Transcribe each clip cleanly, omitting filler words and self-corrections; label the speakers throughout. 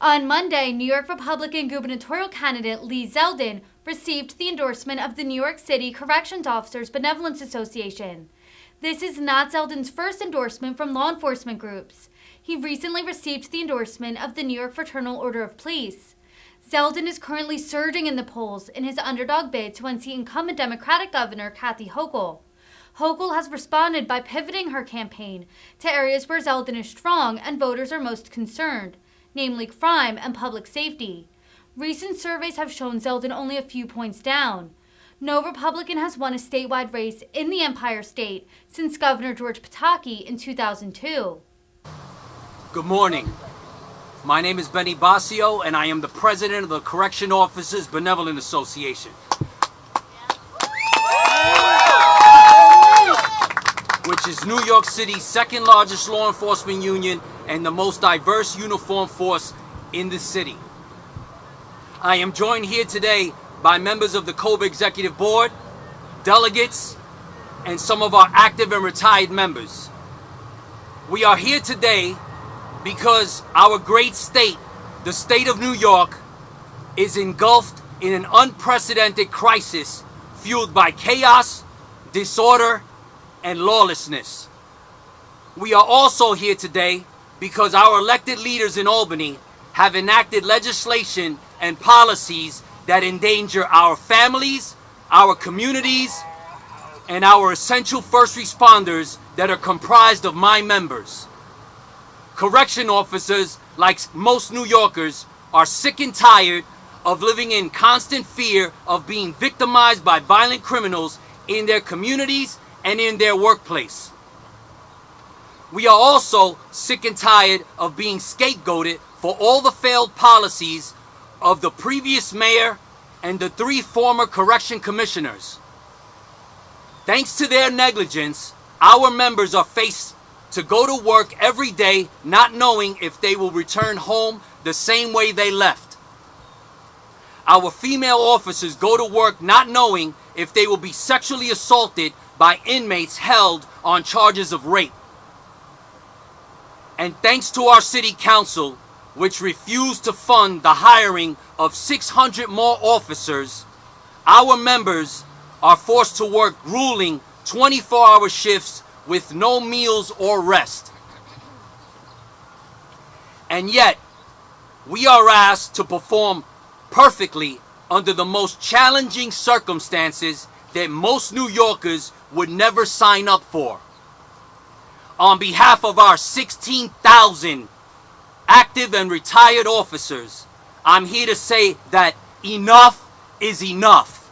Speaker 1: On Monday, New York Republican gubernatorial candidate Lee Zeldin received the endorsement of the New York City Corrections Officers Benevolence Association. This is not Zeldin's first endorsement from law enforcement groups. He recently received the endorsement of the New York Fraternal Order of Police. Zeldin is currently surging in the polls in his underdog bid to unseat incumbent Democratic Governor Kathy Hochul. Hochul has responded by pivoting her campaign to areas where Zeldin is strong and voters are most concerned, namely crime and public safety. Recent surveys have shown Zeldin only a few points down. No Republican has won a statewide race in the Empire State since Governor George Pataki in 2002.
Speaker 2: Good morning. My name is Benny Basio, and I am the president of the Corrections Officers Benevolent Association, which is New York City's second largest law enforcement union and the most diverse uniformed force in the city. I am joined here today by members of the COBA Executive Board, delegates, and some of our active and retired members. We are here today because our great state, the state of New York, is engulfed in an unprecedented crisis fueled by chaos, disorder, and lawlessness. We are also here today because our elected leaders in Albany have enacted legislation and policies that endanger our families, our communities, and our essential first responders that are comprised of my members. Correction officers, like most New Yorkers, are sick and tired of living in constant fear of being victimized by violent criminals in their communities and in their workplace. We are also sick and tired of being scapegoated for all the failed policies of the previous mayor and the 3 former correction commissioners. Thanks to their negligence, our members are faced to go to work every day not knowing if they will return home the same way they left. Our female officers go to work not knowing if they will be sexually assaulted by inmates held on charges of rape. And thanks to our city council, which refused to fund the hiring of 600 more officers, our members are forced to work grueling 24-hour shifts with no meals or rest. And yet, we are asked to perform perfectly under the most challenging circumstances that most New Yorkers would never sign up for. On behalf of our 16,000 active and retired officers, I'm here to say that enough is enough.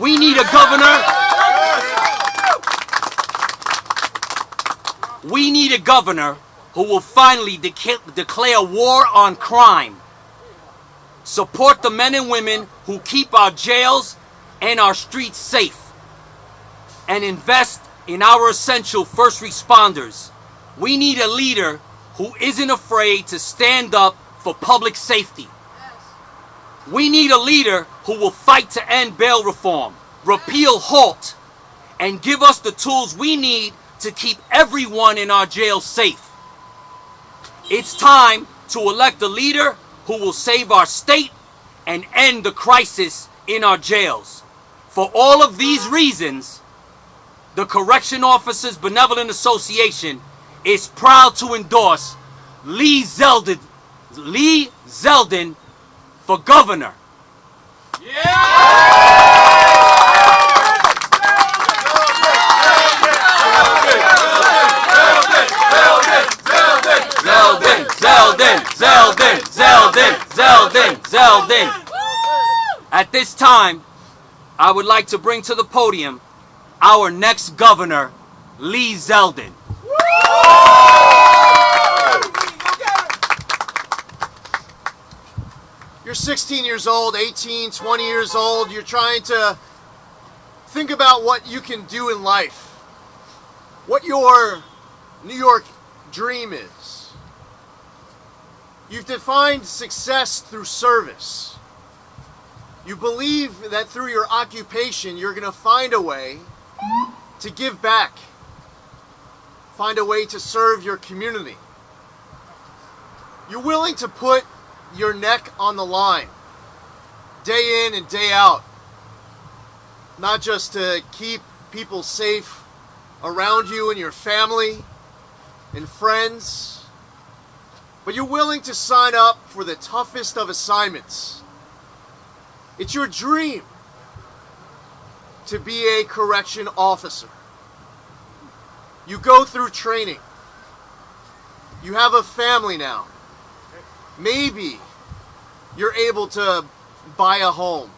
Speaker 2: We need a governor. We need a governor who will finally declare war on crime, support the men and women who keep our jails and our streets safe, and invest in our essential first responders. We need a leader who isn't afraid to stand up for public safety. We need a leader who will fight to end bail reform, repeal HALT, and give us the tools we need to keep everyone in our jails safe. It's time to elect a leader who will save our state and end the crisis in our jails. For all of these reasons, the Correction Officers Benevolent Association is proud to endorse Lee Zeldin for governor. Zeldin. At this time, I would like to bring to the podium our next governor, Lee Zeldin.
Speaker 3: You're 16 years old, 18, 20 years old. You're trying to think about what you can do in life, what your New York dream is. You've defined success through service. You believe that through your occupation, you're going to find a way to give back, find a way to serve your community. You're willing to put your neck on the line, day in and day out, not just to keep people safe around you and your family and friends, but you're willing to sign up for the toughest of assignments. It's your dream to be a correction officer. You go through training. You have a family now. Maybe you're able to buy a home.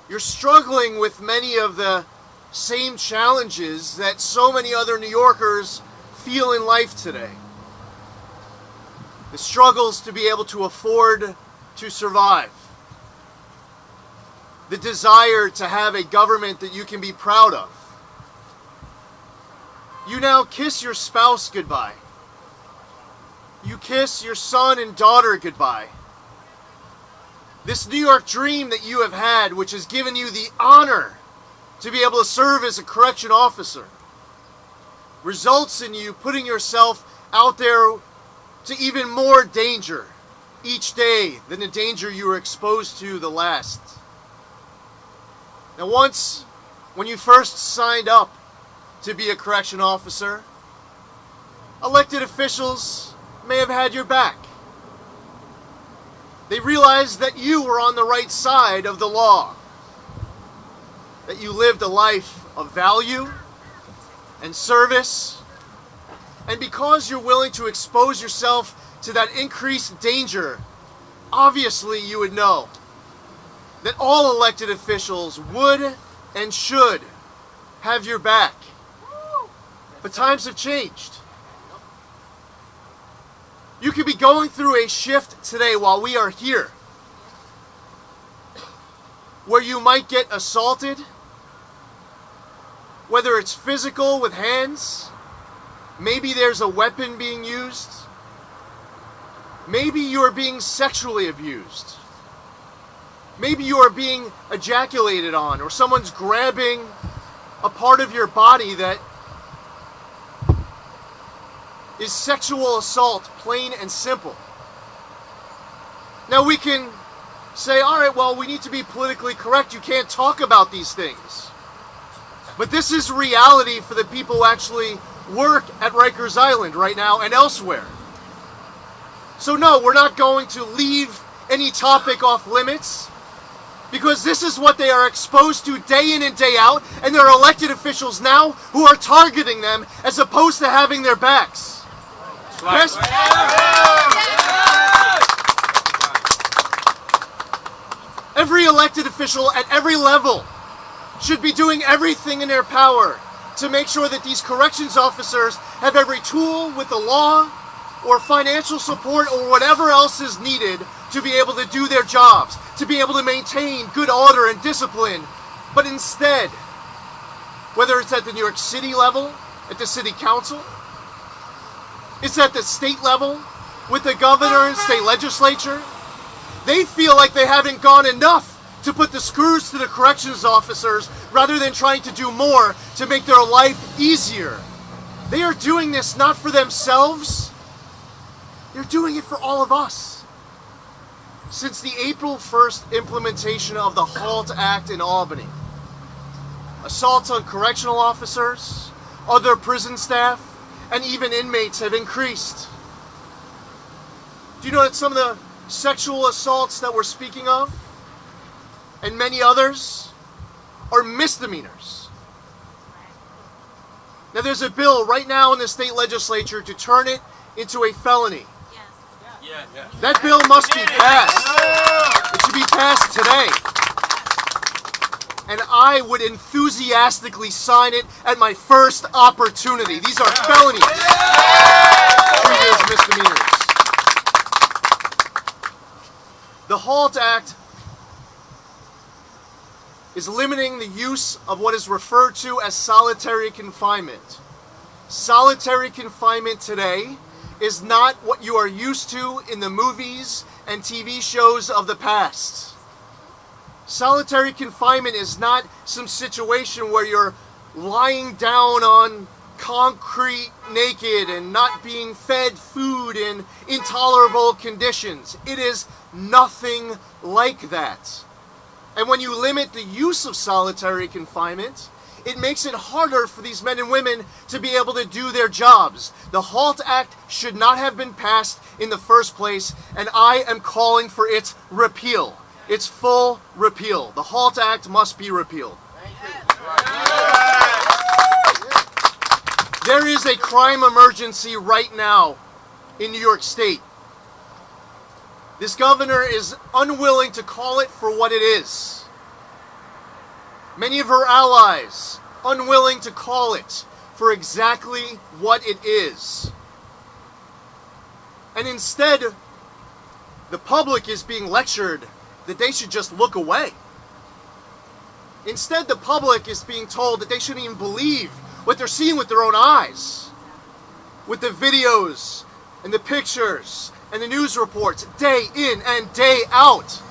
Speaker 3: You're struggling with many of the same challenges that so many other New Yorkers feel in life today. The struggles to be able to afford to survive. The desire to have a government that you can be proud of. You now kiss your spouse goodbye. You kiss your son and daughter goodbye. This New York dream that you have had, which has given you the honor to be able to serve as a correction officer, results in you putting yourself out there to even more danger each day than the danger you were exposed to the last. Now once, when you first signed up to be a correction officer, elected officials may have had your back. They realized that you were on the right side of the law, that you lived a life of value and service, and because you're willing to expose yourself to that increased danger, obviously you would know that all elected officials would and should have your back. But times have changed. You could be going through a shift today while we are here, where you might get assaulted, whether it's physical with hands, maybe there's a weapon being used, maybe you are being sexually abused, maybe you are being ejaculated on, or someone's grabbing a part of your body that is sexual assault, plain and simple. Now we can say, all right, well, we need to be politically correct. You can't talk about these things. But this is reality for the people who actually work at Rikers Island right now and elsewhere. So no, we're not going to leave any topic off limits, because this is what they are exposed to day in and day out, and there are elected officials now who are targeting them as opposed to having their backs. Yes? Every elected official at every level should be doing everything in their power to make sure that these corrections officers have every tool with the law or financial support or whatever else is needed to be able to do their jobs, to be able to maintain good order and discipline. But instead, whether it's at the New York City level, at the city council, it's at the state level, with the governor and state legislature, they feel like they haven't gone enough to put the screws to the corrections officers rather than trying to do more to make their life easier. They are doing this not for themselves, they're doing it for all of us. Since the April 1st implementation of the HALT Act in Albany, assaults on correctional officers, other prison staff, and even inmates have increased. Do you know that some of the sexual assaults that we're speaking of, and many others, are misdemeanors? Now there's a bill right now in the state legislature to turn it into a felony.
Speaker 2: Yeah.
Speaker 3: That bill must be passed. It should be passed today. And I would enthusiastically sign it at my first opportunity. These are felonies. Treated as misdemeanors. The HALT Act is limiting the use of what is referred to as solitary confinement. Solitary confinement today is not what you are used to in the movies and TV shows of the past. Solitary confinement is not some situation where you're lying down on concrete naked and not being fed food in intolerable conditions. It is nothing like that. And when you limit the use of solitary confinement, it makes it harder for these men and women to be able to do their jobs. The HALT Act should not have been passed in the first place, and I am calling for its repeal. Its full repeal. The HALT Act must be repealed. There is a crime emergency right now in New York State. This governor is unwilling to call it for what it is. Many of her allies unwilling to call it for exactly what it is. And instead, the public is being lectured that they should just look away. Instead, the public is being told that they shouldn't even believe what they're seeing with their own eyes. With the videos and the pictures and the news reports day in and day out.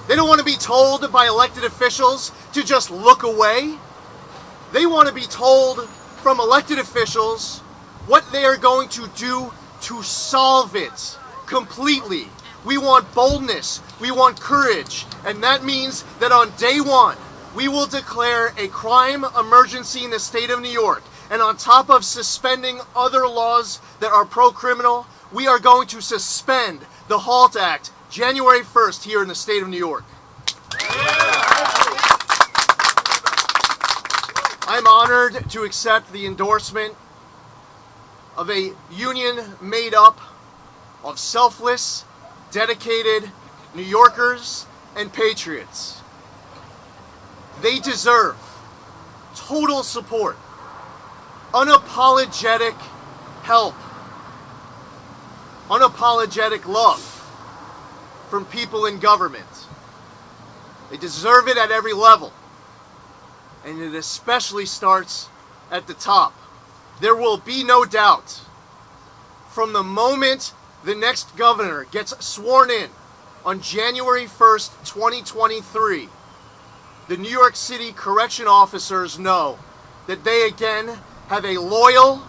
Speaker 3: They don't want to be told by elected officials to just look away. They want to be told from elected officials what they are going to do to solve it completely. We want boldness, we want courage, and that means that on day one, we will declare a crime emergency in the state of New York. And on top of suspending other laws that are pro-criminal, we are going to suspend the HALT Act January 1st here in the state of New York. I'm honored to accept the endorsement of a union made up of selfless, dedicated New Yorkers and patriots. They deserve total support, unapologetic help, unapologetic love from people in government. They deserve it at every level, and it especially starts at the top. There will be no doubt from the moment the next governor gets sworn in on January 1st, 2023, the New York City Corrections Officers know that they again have a loyal,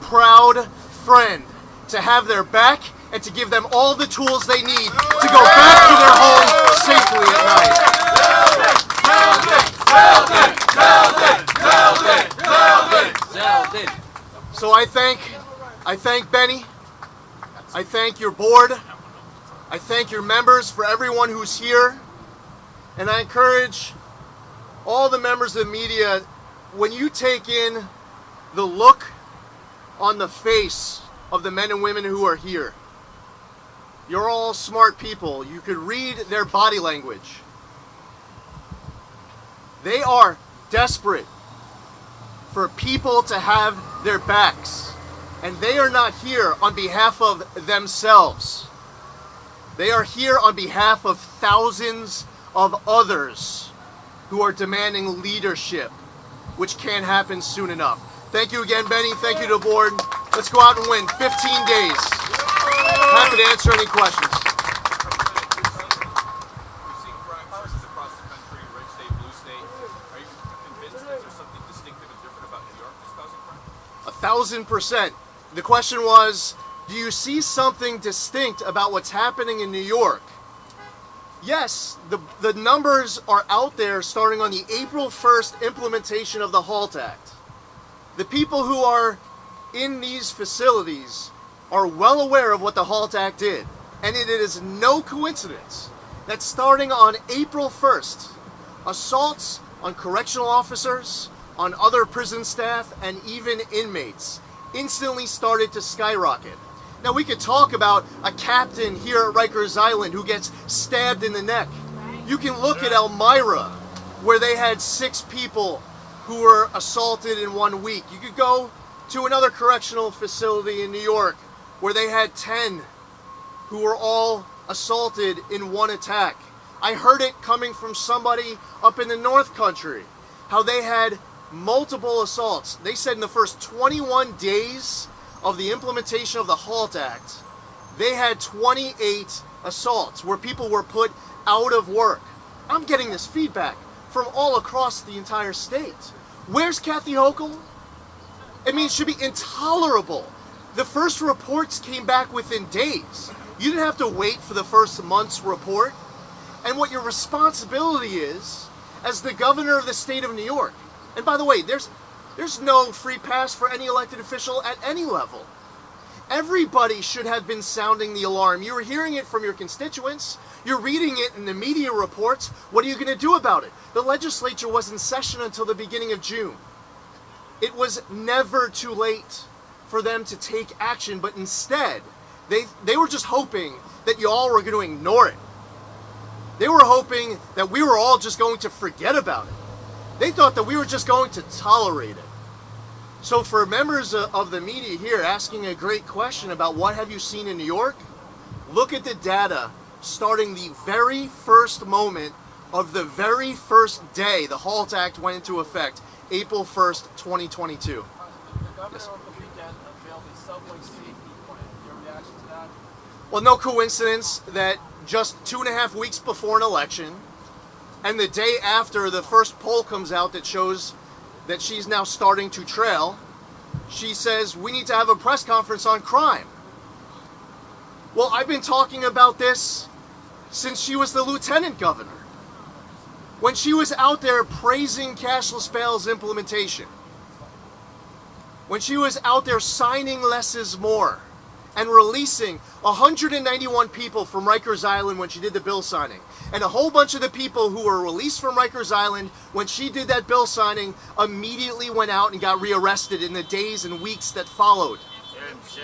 Speaker 3: proud friend to have their back and to give them all the tools they need to go back to their homes safely at night.
Speaker 2: Zeldin.
Speaker 3: So I thank Benny. I thank your board. I thank your members, for everyone who's here. And I encourage all the members of the media, when you take in the look on the face of the men and women who are here, you're all smart people. You could read their body language. They are desperate for people to have their backs. And they are not here on behalf of themselves. They are here on behalf of thousands of others who are demanding leadership, which can't happen soon enough. Thank you again, Benny. Thank you to the board. Let's go out and win 15 days. Happy to answer any questions.
Speaker 4: We've seen crime surges across the country, red state, blue state. Are you convinced that there's something distinctive and different about New York that's causing crime?
Speaker 3: 1,000%. The question was, do you see something distinct about what's happening in New York? Yes, the numbers are out there starting on the April 1st implementation of the HALT Act. The people who are in these facilities are well aware of what the HALT Act did. And it is no coincidence that starting on April 1st, assaults on correctional officers, on other prison staff, and even inmates instantly started to skyrocket. Now we could talk about a captain here at Rikers Island who gets stabbed in the neck. You can look at Elmira, where they had 6 people who were assaulted in 1 week. You could go to another correctional facility in New York where they had 10 who were all assaulted in one attack. I heard it coming from somebody up in the North Country, how they had multiple assaults. They said in the first 21 days of the implementation of the HALT Act, they had 28 assaults where people were put out of work. I'm getting this feedback from all across the entire state. Where's Kathy Hochul I mean, it should be intolerable. The first reports came back within days. You didn't have to wait for the first month's report. And what your responsibility is, as the governor of the state of New York, and by the way, there's no free pass for any elected official at any level. Everybody should have been sounding the alarm. You were hearing it from your constituents. You're reading it in the media reports. What are you going to do about it? The legislature was in session until the beginning of June. It was never too late for them to take action, but instead, they were just hoping that you all were going to ignore it. They were hoping that we were all just going to forget about it. They thought that we were just going to tolerate it. So for members of the media here asking a great question about what have you seen in New York, look at the data starting the very first moment of the very first day the HALT Act went into effect, April 1st, 2022.
Speaker 5: The governor over the weekend unveiled a subway safety plan. Your reaction to that?
Speaker 3: Well, no coincidence that just 2.5 weeks before an election, and the day after the first poll comes out that shows that she's now starting to trail, she says we need to have a press conference on crime. Well, I've been talking about this since she was the lieutenant governor. When she was out there praising cashless bail's implementation. When she was out there signing less is more and releasing 191 people from Rikers Island when she did the bill signing. And a whole bunch of the people who were released from Rikers Island when she did that bill signing immediately went out and got rearrested in the days and weeks that followed.
Speaker 5: Shame.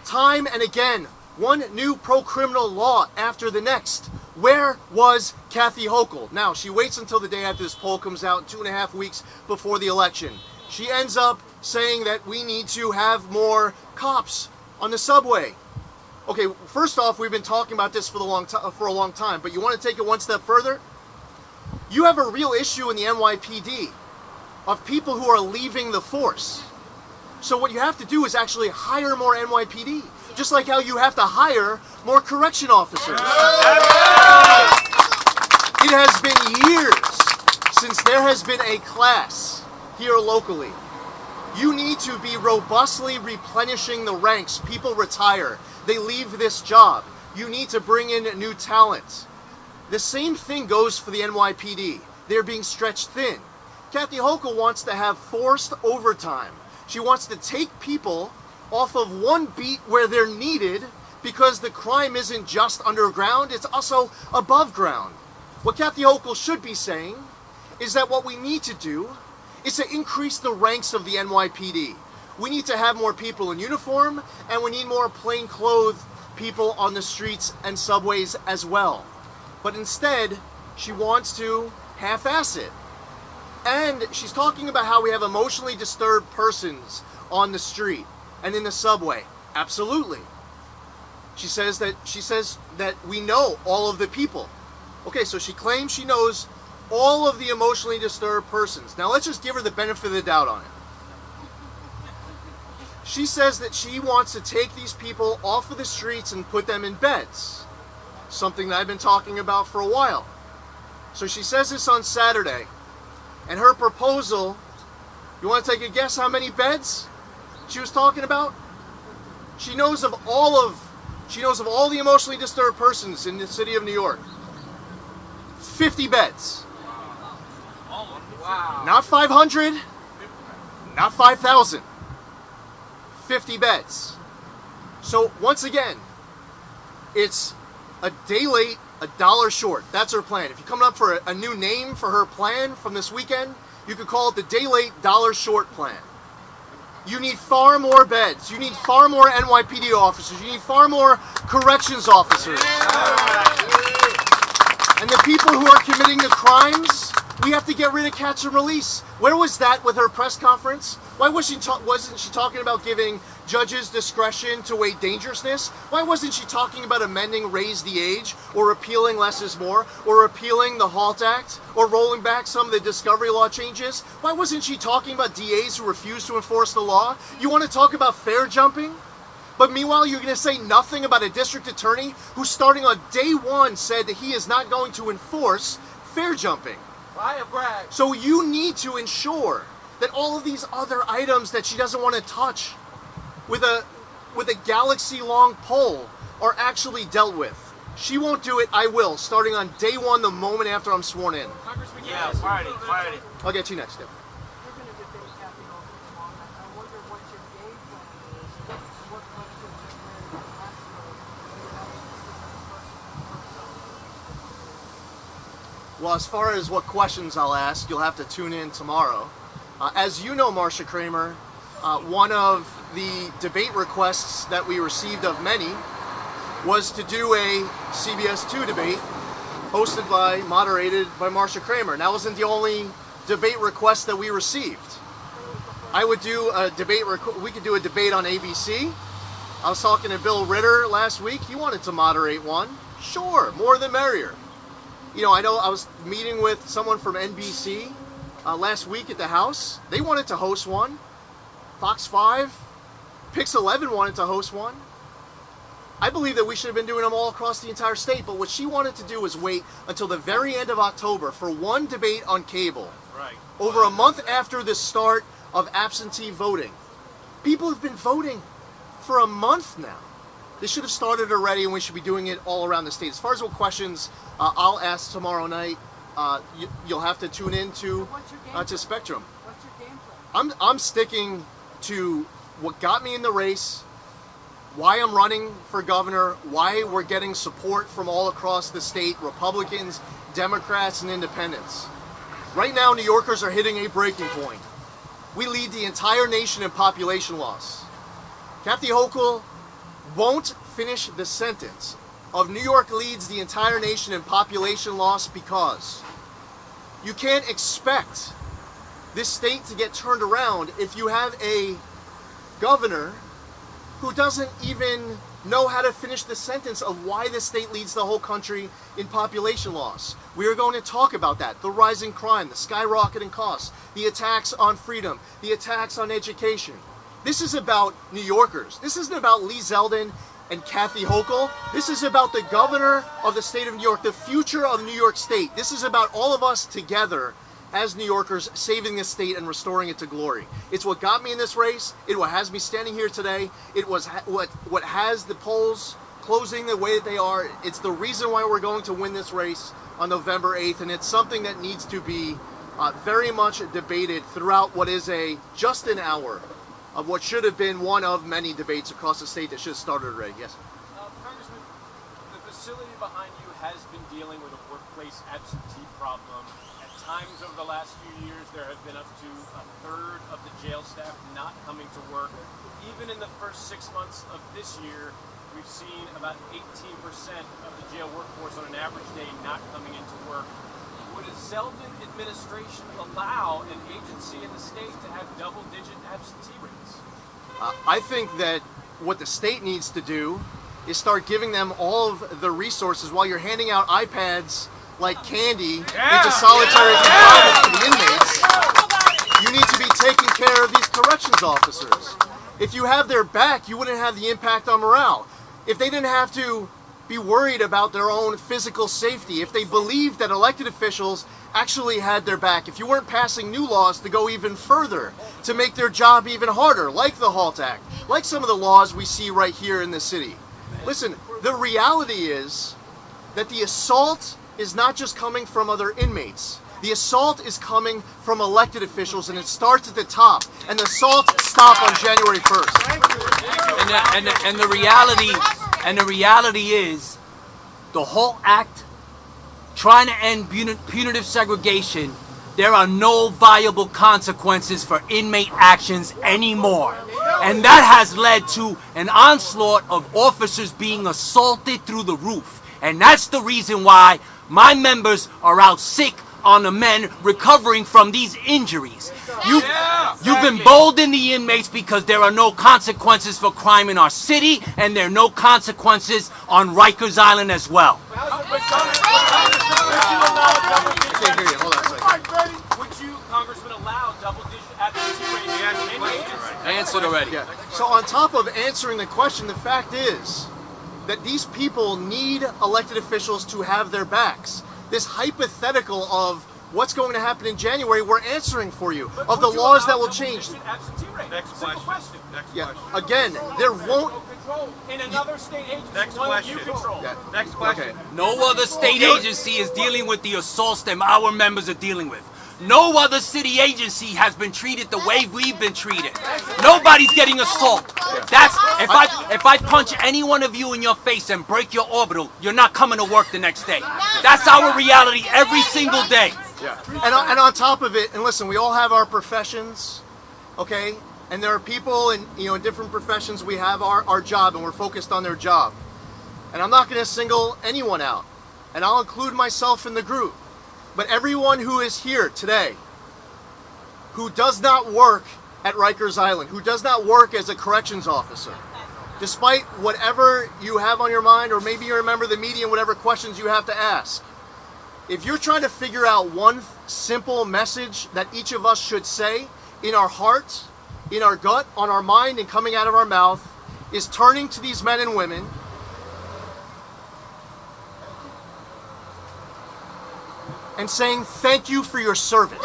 Speaker 3: Time and again, one new pro-criminal law after the next. Where was Kathy Hochul? Now, she waits until the day after this poll comes out, 2.5 weeks before the election. She ends up saying that we need to have more cops on the subway. Okay, first off, we've been talking about this for a long time, but you want to take it one step further? You have a real issue in the NYPD of people who are leaving the force. So what you have to do is actually hire more NYPD, just like how you have to hire more correction officers. It has been years since there has been a class here locally. You need to be robustly replenishing the ranks. People retire. They leave this job. You need to bring in new talent. The same thing goes for the NYPD. They're being stretched thin. Kathy Hochul wants to have forced overtime. She wants to take people off of one beat where they're needed because the crime isn't just underground, it's also above ground. What Kathy Hochul should be saying is that what we need to do is to increase the ranks of the NYPD. We need to have more people in uniform, and we need more plainclothes people on the streets and subways as well. But instead, she wants to half-ass it. And she's talking about how we have emotionally disturbed persons on the street and in the subway. Absolutely. She says that we know all of the people. Okay, so she claims she knows all of the emotionally disturbed persons. Now let's just give her the benefit of the doubt on it. She says that she wants to take these people off of the streets and put them in beds. Something that I've been talking about for a while. So she says this on Saturday. And her proposal, you want to take a guess how many beds she was talking about? She knows of all the emotionally disturbed persons in the city of New York. 50 beds.
Speaker 5: Wow.
Speaker 3: Not 500, not 5,000. 50 beds. So once again, it's a day late, $1 short. That's her plan. If you're coming up for a new name for her plan from this weekend, you could call it the day late, $1 short plan. You need far more beds. You need far more NYPD officers. You need far more corrections officers. And the people who are committing the crimes, we have to get rid of catch and release. Where was that with her press conference? Why wasn't she talking about giving judges discretion to weigh dangerousness? Why wasn't she talking about amending raise the age, or repealing less is more, or repealing the HALT Act, or rolling back some of the discovery law changes? Why wasn't she talking about DAs who refuse to enforce the law? You want to talk about fair jumping? But meanwhile, you're going to say nothing about a district attorney who, starting on day one, said that he is not going to enforce fair jumping.
Speaker 5: Fire brag.
Speaker 3: So you need to ensure that all of these other items that she doesn't want to touch with a galaxy-long pole are actually dealt with. She won't do it, I will, starting on day one, the moment after I'm sworn in.
Speaker 5: Congressman,
Speaker 4: Yeah, party.
Speaker 3: I'll get you next, Deb.
Speaker 6: You're going to debate Kathy Hochul tomorrow night. I wonder what your game plan is and what questions you're planning to ask her.
Speaker 3: Well, as far as what questions I'll ask, you'll have to tune in tomorrow. As you know, Marcia Kramer, one of the debate requests that we received of many was to do a CBS 2 debate hosted by, moderated by Marcia Kramer. And that wasn't the only debate request that we received. I would do a debate, we could do a debate on ABC. I was talking to Bill Ritter last week. He wanted to moderate one. Sure, more the merrier. You know I was meeting with someone from NBC last week at the House. They wanted to host one. Fox 5, Pix 11 wanted to host one. I believe that we should have been doing them all across the entire state, but what she wanted to do was wait until the very end of October for one debate on cable.
Speaker 4: Right.
Speaker 3: Over a month after the start of absentee voting. People have been voting for a month now. This should have started already, and we should be doing it all around the state. As far as what questions I'll ask tomorrow night, you'll have to tune in to Spectrum.
Speaker 6: What's your game plan?
Speaker 3: I'm sticking to what got me in the race, why I'm running for governor, why we're getting support from all across the state, Republicans, Democrats, and independents. Right now, New Yorkers are hitting a breaking point. We lead the entire nation in population loss. Kathy Hochul won't finish the sentence of New York leads the entire nation in population loss because you can't expect this state to get turned around if you have a governor who doesn't even know how to finish the sentence of why the state leads the whole country in population loss. We are going to talk about that. The rising crime, the skyrocketing costs, the attacks on freedom, the attacks on education. This is about New Yorkers. This isn't about Lee Zeldin and Kathy Hochul. This is about the governor of the state of New York, the future of New York State. This is about all of us together as New Yorkers saving this state and restoring it to glory. It's what got me in this race. It's what has me standing here today. It was what has the polls closing the way that they are. It's the reason why we're going to win this race on November 8th, and it's something that needs to be very much debated throughout what is just an hour of what should have been one of many debates across the state that should have started already. Yes?
Speaker 5: Congressman, the facility behind you has been dealing with a workplace absentee problem. At times over the last few years, there have been up to a third of the jail staff not coming to work. Even in the first 6 months of this year, we've seen about 18% of the jail workforce on an average day not coming into work. Would a Zeldin administration allow an agency in the state to have double-digit absentee rates?
Speaker 3: I think that what the state needs to do is start giving them all of the resources while you're handing out iPads like candy into solitary confinement to the inmates. You need to be taking care of these corrections officers. If you have their back, you wouldn't have the impact on morale. If they didn't have to be worried about their own physical safety, if they believed that elected officials actually had their back, if you weren't passing new laws to go even further, to make their job even harder, like the HALT Act, like some of the laws we see right here in the city. Listen, the reality is that the assault is not just coming from other inmates. The assault is coming from elected officials, and it starts at the top. And the assaults stop on January 1st.
Speaker 2: And the reality is, the whole act, trying to end punitive segregation, there are no viable consequences for inmate actions anymore. And that has led to an onslaught of officers being assaulted through the roof. And that's the reason why my members are out sick on the men recovering from these injuries. You've emboldened the inmates because there are no consequences for crime in our city, and there are no consequences on Rikers Island as well.
Speaker 5: Would you, Congressman, allow double-digit absentee rates in any agency?
Speaker 2: I answered already.
Speaker 3: Yeah. So on top of answering the question, the fact is that these people need elected officials to have their backs. This hypothetical of what's going to happen in January, we're answering for you
Speaker 5: But
Speaker 3: of the
Speaker 5: would you
Speaker 3: laws that
Speaker 5: allow
Speaker 3: will change.
Speaker 5: double-digit absentee rate?
Speaker 4: Next
Speaker 5: Simple
Speaker 4: question. Next
Speaker 3: Yeah,
Speaker 4: question.
Speaker 3: again, there won't.
Speaker 5: In another state agency,
Speaker 4: Next
Speaker 5: one that you
Speaker 4: question.
Speaker 5: control.
Speaker 3: Yeah.
Speaker 4: Next question.
Speaker 3: Okay.
Speaker 2: No other state agency is dealing with the assaults that our members are dealing with. No other city agency has been treated the way we've been treated. Nobody's getting assaulted. That's if I punch any one of you in your face and break your orbital, you're not coming to work the next day. That's our reality every single day.
Speaker 3: Yeah. And on top of it, and listen, we all have our professions, okay? And there are people in in different professions. We have our job, and we're focused on their job. And I'm not going to single anyone out, and I'll include myself in the group. But everyone who is here today, who does not work at Rikers Island, who does not work as a corrections officer, despite whatever you have on your mind, or maybe you're a member of the media and whatever questions you have to ask, if you're trying to figure out one simple message that each of us should say in our heart, in our gut, on our mind, and coming out of our mouth, is turning to these men and women and saying thank you for your service.